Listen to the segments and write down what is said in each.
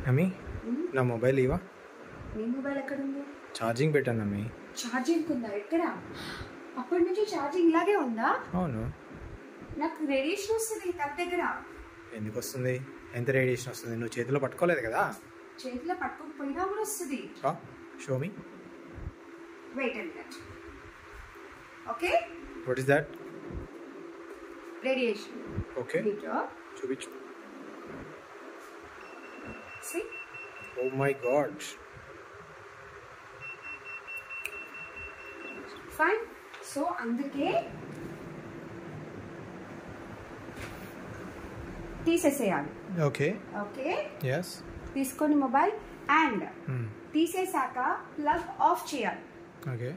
అమ్మి నా మొబైల్ ఇవా. నీ మొబైల్ ఎక్కడ ఉంది? ఛార్జింగ్ పెట్టాను అమ్మి. ఛార్జింగ్ ఉందా? ఎక్కడ? అప్పటి నుంచి ఛార్జింగ్ ఇలాగే ఉందా? అవును. నాకు రేడియేషన్ వస్తుంది తన దగ్గర. ఎందుకు వస్తుంది? ఎంత రేడియేషన్ వస్తుంది? నువ్వు చేతిలో పట్టుకోలేదు కదా. చేతిలో పట్టుకోకపోయినా కూడా వస్తుంది. Show me. Wait and that. Okay, what is that? Radiation. Okay, చూపించు. See? Oh my god. Fine. So అందుకే తీసేసేయాలి. Okay okay, yes. తీసుకొని మొబైల్ అండ్ తీసేసాక ప్లగ్ ఆఫ్ చేయాలి. ఓకే,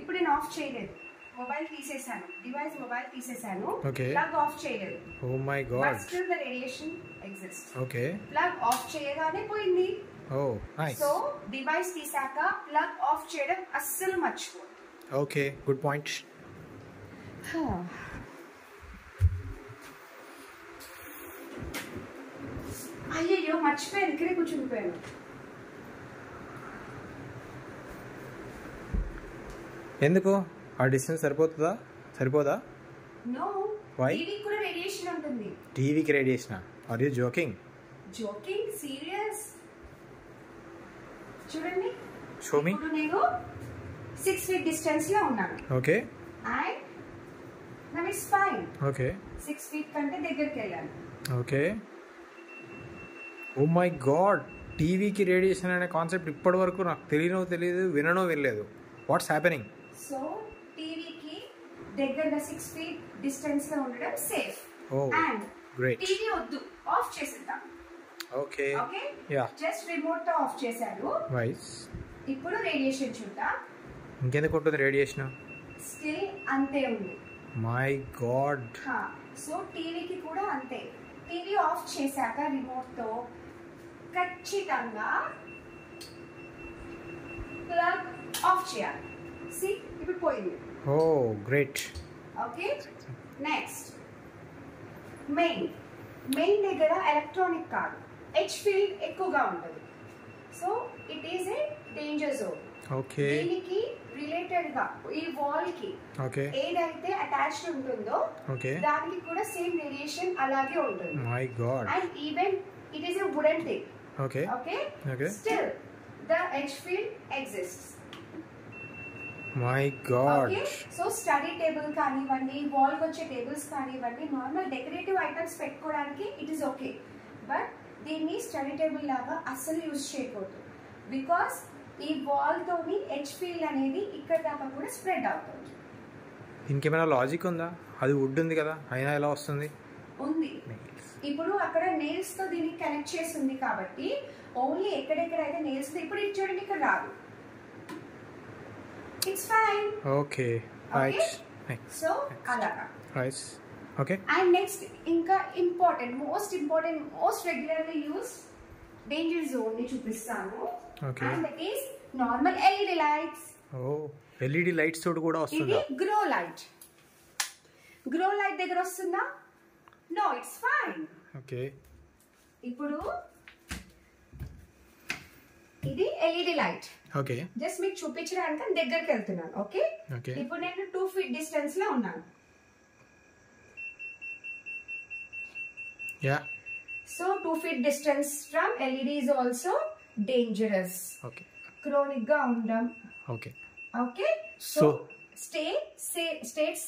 ఇప్పుడు నేను ఆఫ్ చేయలేదు, మొబైల్ తీసేసాను, డివైస్ మొబైల్ తీసేసాను, Okay. ప్లగ్ ఆఫ్ చేయలేదు. oh my god. But still the radiation exists. Okay, plug off చేయగానే పోయింది. oh nice. సో డివైస్ తీసాక ప్లగ్ ఆఫ్ చేయడం అస్సలు మర్చిపోదు. Okay, good point. అయ్యయ్యో మర్చిపోయాను, ఇక్కడే కూర్చుండిపోయాను. ఎందుకు? ఆ డిస్టెన్స్ సరిపోతుందా? సరిపోదా? No, Why? టీవీ కూడా రేడియేషన్ ఉంటుంది. టీవీకి radiation? Are you joking? Joking, serious. చూడండి, షో మీ. ఇప్పుడు నేను 6 feet డిస్టెన్స్ లో ఉన్నాను. Okay, and now it's fine. Okay, 6 feet కంటే దగ్గరికి వెళ్ళాను. ఓకే. ఓ మై గాడ్, టీవీకి రేడియేషన్ అనే కాన్సెప్ట్ ఇప్పటి వరకు నాకు తెలియదు, విననో వినలేదు. What's happening? సో టీవీకి దగ్గరగా 6 feet డిస్టెన్స్ లో ఉండడం safe. Oh, and great. TV వద్దు, ఆఫ్ చేసేద్దాం. Okay, okay, yeah, just remote తో ఆఫ్ చేశారు. వైస్. ఇప్పుడు రేడియేషన్ చూద్దాం. ఇంకెందుకు ఉంటుంది రేడియేషన్? స్టిల్ అంతే ఉంది. My God. సో టీవీకి కూడా అంతే. టీవీ ఆఫ్ చేశాక రిమోట్ తో ఖచ్చితంగా ప్లగ్ ఆఫ్ చేయాలి. సి, ఇప్పుడు పోయింది. ఓ గ్రేట్. ఓకే, నెక్స్ట్ మెయిన్ దగ్గర ఎలక్ట్రానిక్ కాదు, హెచ్ ఫీల్డ్ ఎక్కువగా ఉంటుంది. So it is a danger zone. Okay, దీనికి రిలేటెడ్ గా ఈ వాల్ కి ఓకే, ఏదైతే అటాచ్డ్ ఉంటుందో ఓకే, దానికి కూడా సేమ్ రేడియేషన్ అలాగే ఉంటుంది. My God. And even it is a wooden thing. Okay, okay, okay, still the H field exists. My God. Okay, so study table కానివ్వండి, వాల్ వచ్చే టేబుల్స్ కానివ్వండి, నార్మల్ డెకరేటివ్ ఐటమ్స్ పెట్టుకోవడానికి it is okay. But దీన్ని study table లాగా అస్సలు use చేయకూడదు. Because ఈ wall తోని హెచ్ ఫీల్డ్ అనేది ఇక్కడ దాకా కూడా స్ప్రెడ్ అవుతుంది. ఇంకేమైనా లాజిక్ ఉందా? అది వుడ్ ఉంది కదా, అయినా ఎలా వస్తుంది? ఉంది. ఇప్పుడు అక్కడ నెయిల్స్ తో దీన్ని కనెక్ట్ చేసి ఉంది కాబట్టి ఓన్లీ ఎక్కడెక్కడైతే నెయిల్స్ ఇప్పుడు ఇది చూడండి, ఇక్కడ రాదు. It's fine. Okay, right. So అలాగా. రైట్. ఓకే. అండ్ నెక్స్ట్ ఇంకా most regularly use danger zone ని చూపిస్తాను. Okay. And that is normal LED lights. ఓ, ఎల్ఈడి లైట్స్ తోటి కూడా వస్తుందా? ఇది గ్రో లైట్ దగ్గర వస్తుందా? No, it's fine. ఓకే. ఇప్పుడు ఇది ఎల్ఈడి లైట్. ఓకే. జస్ట్ మీకు చూపించడానికి దగ్గరికి వెళ్తున్నాను. Okay, okay. ఇప్పుడు నేను 2 feet డిస్టెన్స్ లో ఉన్నాను. Yeah. So 2 feet distance from LED is also dangerous. Okay. Chronic గా ఉండడం. Okay. Okay, so stay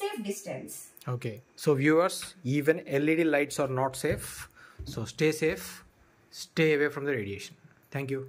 safe distance. Okay, so viewers, even LED lights are not safe, so stay safe, stay away from the radiation. Thank you.